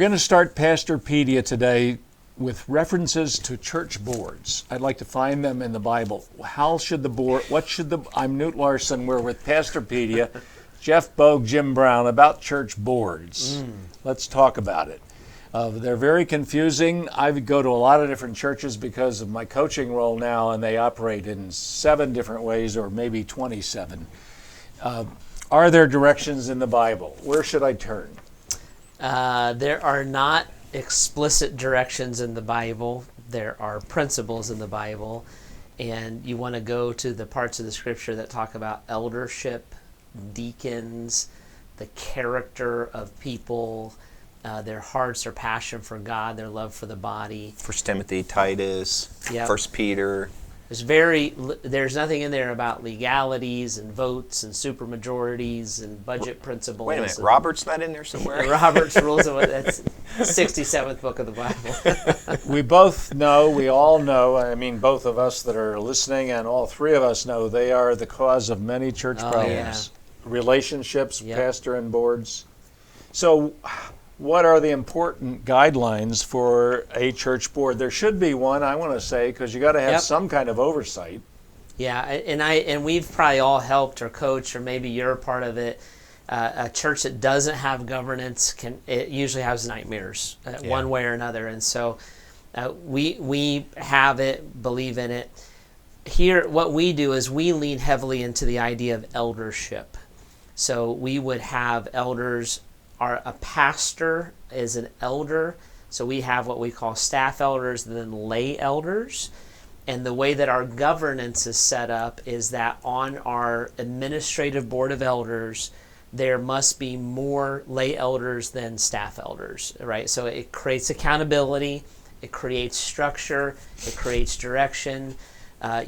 going to start Pastorpedia today with references to church boards. I'd like to find them in the Bible. I'm Newt Larson. We're with Pastorpedia. Jeff Bogue, Jim Brown, about church boards. Let's talk about it. They're very confusing. I go to a lot of different churches because of my coaching role now, and they operate in 7 different ways, or maybe 27. Are there directions in the Bible? Where should I turn? There are not explicit directions in the Bible. There are principles in the Bible, and you want to go to the parts of the Scripture that talk about eldership, deacons, the character of people, their hearts, their passion for God, their love for the body. 1 Timothy, Titus, 1 Peter. There's nothing in there about legalities and votes and supermajorities and budget principles. Wait a minute, Robert's not in there somewhere? Robert's Rules of that's 67th book of the Bible. We all know, both of us that are listening and all 3 of us know they are the cause of many church problems. Yeah. Relationships, pastor and boards. So what are the important guidelines for a church board? There should be one, I want to say, because you got to have some kind of oversight. Yeah, and we've probably all helped or coached, or maybe you're a part of it. A church that doesn't have governance it usually has nightmares one way or another, and so we have it, believe in it. Here, what we do is we lean heavily into the idea of eldership. So we would have elders. A pastor is an elder, so we have what we call staff elders and then lay elders. And the way that our governance is set up is that on our administrative board of elders, there must be more lay elders than staff elders, right? So it creates accountability, it creates structure, it creates direction.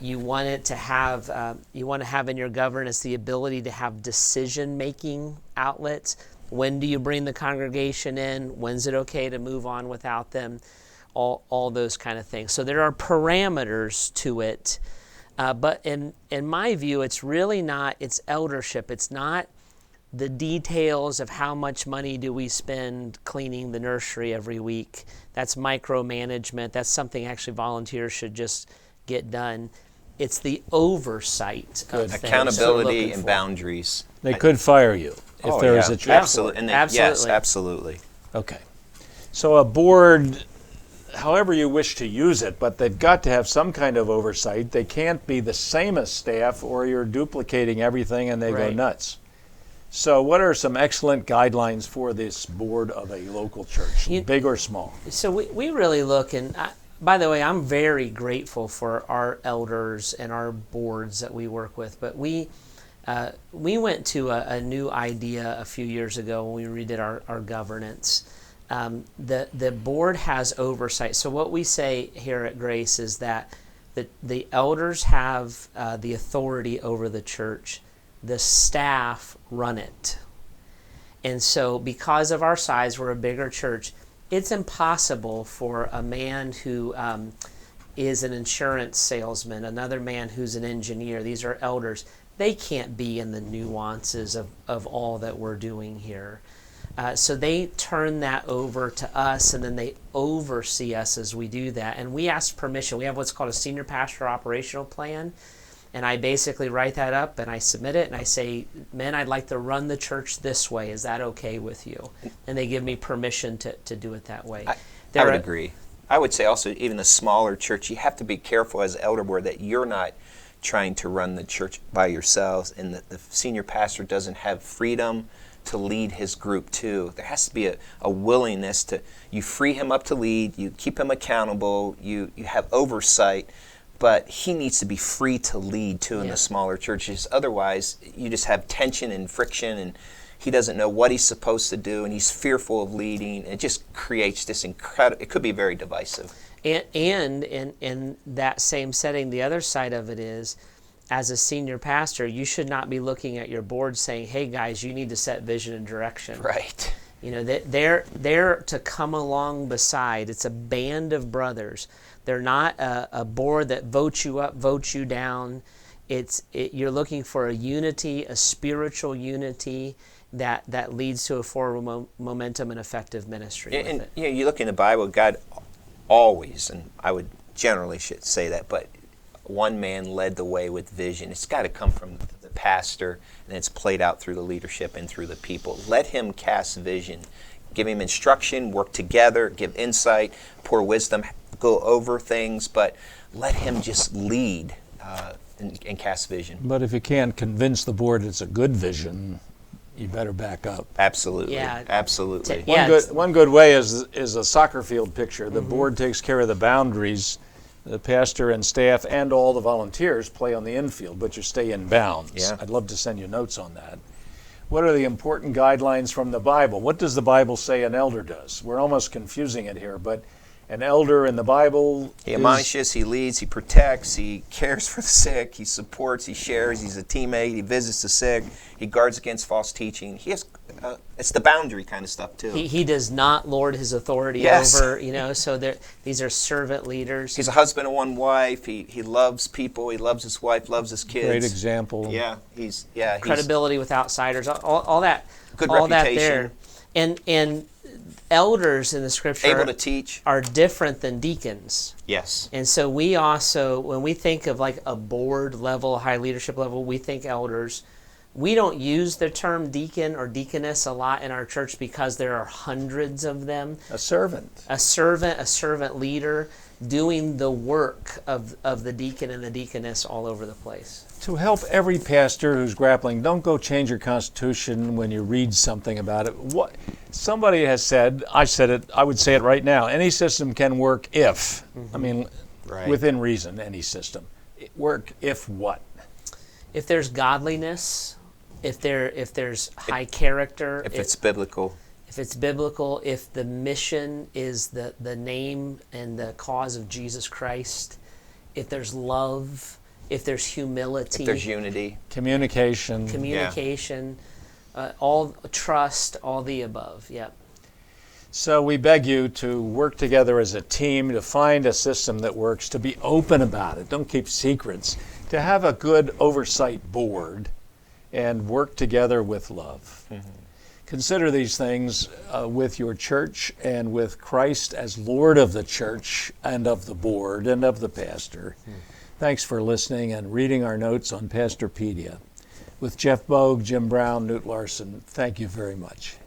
You want to have in your governance the ability to have decision-making outlets. When do you bring the congregation in? When's it okay to move on without them? All those kind of things. So there are parameters to it. But in my view, it's really not, it's eldership. It's not the details of how much money do we spend cleaning the nursery every week. That's micromanagement. That's something actually volunteers should just get done. It's the oversight of things. Accountability and boundaries. They could fire you if there is a church. Absolutely. Yes, absolutely. Okay. So a board, however you wish to use it, but they've got to have some kind of oversight. They can't be the same as staff, or you're duplicating everything and they go nuts. So what are some excellent guidelines for this board of a local church, big or small? So we really look, and by the way, I'm very grateful for our elders and our boards that we work with, but we went to a new idea a few years ago when we redid our governance. The board has oversight. So what we say here at Grace is that the elders have the authority over the church. The staff run it. And so because of our size, we're a bigger church, it's impossible for a man who is an insurance salesman, another man who's an engineer, these are elders, they can't be in the nuances of all that we're doing here. So they turn that over to us, and then they oversee us as we do that. And we ask permission. We have what's called a senior pastor operational plan, and I basically write that up, and I submit it, and I say, men, I'd like to run the church this way. Is that okay with you? And they give me permission to do it that way. I would agree. I would say also, even the smaller church, you have to be careful as elder board that you're not trying to run the church by yourselves, and that the senior pastor doesn't have freedom to lead his group too. There has to be a willingness to, you free him up to lead, you keep him accountable, you have oversight, but he needs to be free to lead too in the smaller churches. Otherwise, you just have tension and friction, and he doesn't know what he's supposed to do, and he's fearful of leading. It just creates this it could be very divisive. And in that same setting, the other side of it is, as a senior pastor, you should not be looking at your board saying, hey guys, you need to set vision and direction. Right. You know, they're to come along beside. It's a band of brothers. They're not a board that votes you up, votes you down. You're looking for a unity, a spiritual unity, that leads to a forward momentum and effective ministry. And with it. you know, you look in the Bible, God always, and I would generally should say that, but one man led the way with vision. It's got to come from the pastor, and it's played out through the leadership and through the people. Let him cast vision. Give him instruction, work together, give insight, pour wisdom, go over things, but let him just lead and cast vision. But if you can't convince the board it's a good vision, you better back up. Absolutely. Yeah. Absolutely. Yeah. One good way is a soccer field picture. The board takes care of the boundaries. The pastor and staff and all the volunteers play on the infield, but you stay in bounds. Yeah. I'd love to send you notes on that. What are the important guidelines from the Bible? What does the Bible say an elder does? We're almost confusing it here, but an elder in the Bible He admonishes, he leads, he protects, he cares for the sick, he supports, he shares, he's a teammate, he visits the sick, he guards against false teaching. He has, it's the boundary kind of stuff too. He does not lord his authority Yes. over, so these are servant leaders. He's a husband of one wife. He loves people. He loves his wife. Loves his kids. great example. Yeah, he's Credibility with outsiders, all that, Good all that reputation. there, and elders in the Scripture able to teach. are different than deacons. Yes. And so we also, when we think of like a board level, high leadership level, we think elders. We don't use the term deacon or deaconess a lot in our church because there are hundreds of them. A servant. A servant leader doing the work of the deacon and the deaconess all over the place. To help every pastor who's grappling, don't go change your constitution when you read something about it. What somebody has said, I said it, I would say it right now. Any system can work if, I mean, Right. within reason, any system. Work if what? If there's godliness, if there's high character, If it's biblical. if it's biblical, if the mission is the name and the cause of Jesus Christ, if there's love, if there's humility, If there's unity. Communication. communication, all trust, all the above. Yep. So we beg you to work together as a team to find a system that works, to be open about it. Don't keep secrets. To have a good oversight board and work together with love. Mm-hmm. Consider these things with your church and with Christ as Lord of the church and of the board and of the pastor. Thanks for listening and reading our notes on Pastorpedia. With Jeff Bogue, Jim Brown, Newt Larson, thank you very much.